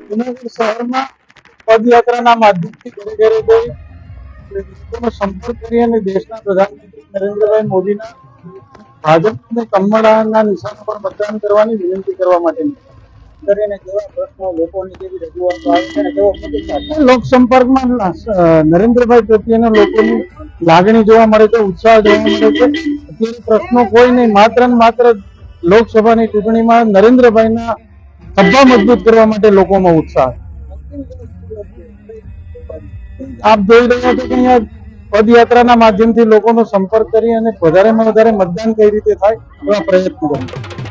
જૂનાગઢ શહેરમાં પદયાત્રાના માધ્યમથી ઘરે ઘરે જઈ લોકોનો સંપર્ક કરી અને દેશના પ્રધાનમંત્રી નરેન્દ્રભાઈ મોદીના ભાજપ અને કમળના નિશાન પર મતદાન કરવાની વિનંતી કરવા માટે કરીને કેવા પ્રશ્નો લોકોની કેવી રજૂઆતો આવે છે અને કેવો પ્રતિસાદ લોક સંપર્કમાં નરેન્દ્રભાઈ પ્રત્યેના લોકોની લાગણી જોવા મળે છે, ઉત્સાહ જોવા મળે છે. અત્યારે પ્રશ્નો કોઈ નહીં, માત્ર ને માત્ર લોકસભાની ચૂંટણીમાં નરેન્દ્રભાઈના ખભા મજબૂત કરવા માટે લોકોમાં ઉત્સાહ. આપ જોઈ રહ્યા છો કે અહીંયા પદયાત્રાના માધ્યમથી લોકોનો સંપર્ક કરી અને વધારેમાં વધારે મતદાન કઈ રીતે થાય એવા પ્રયત્નો કર્યા.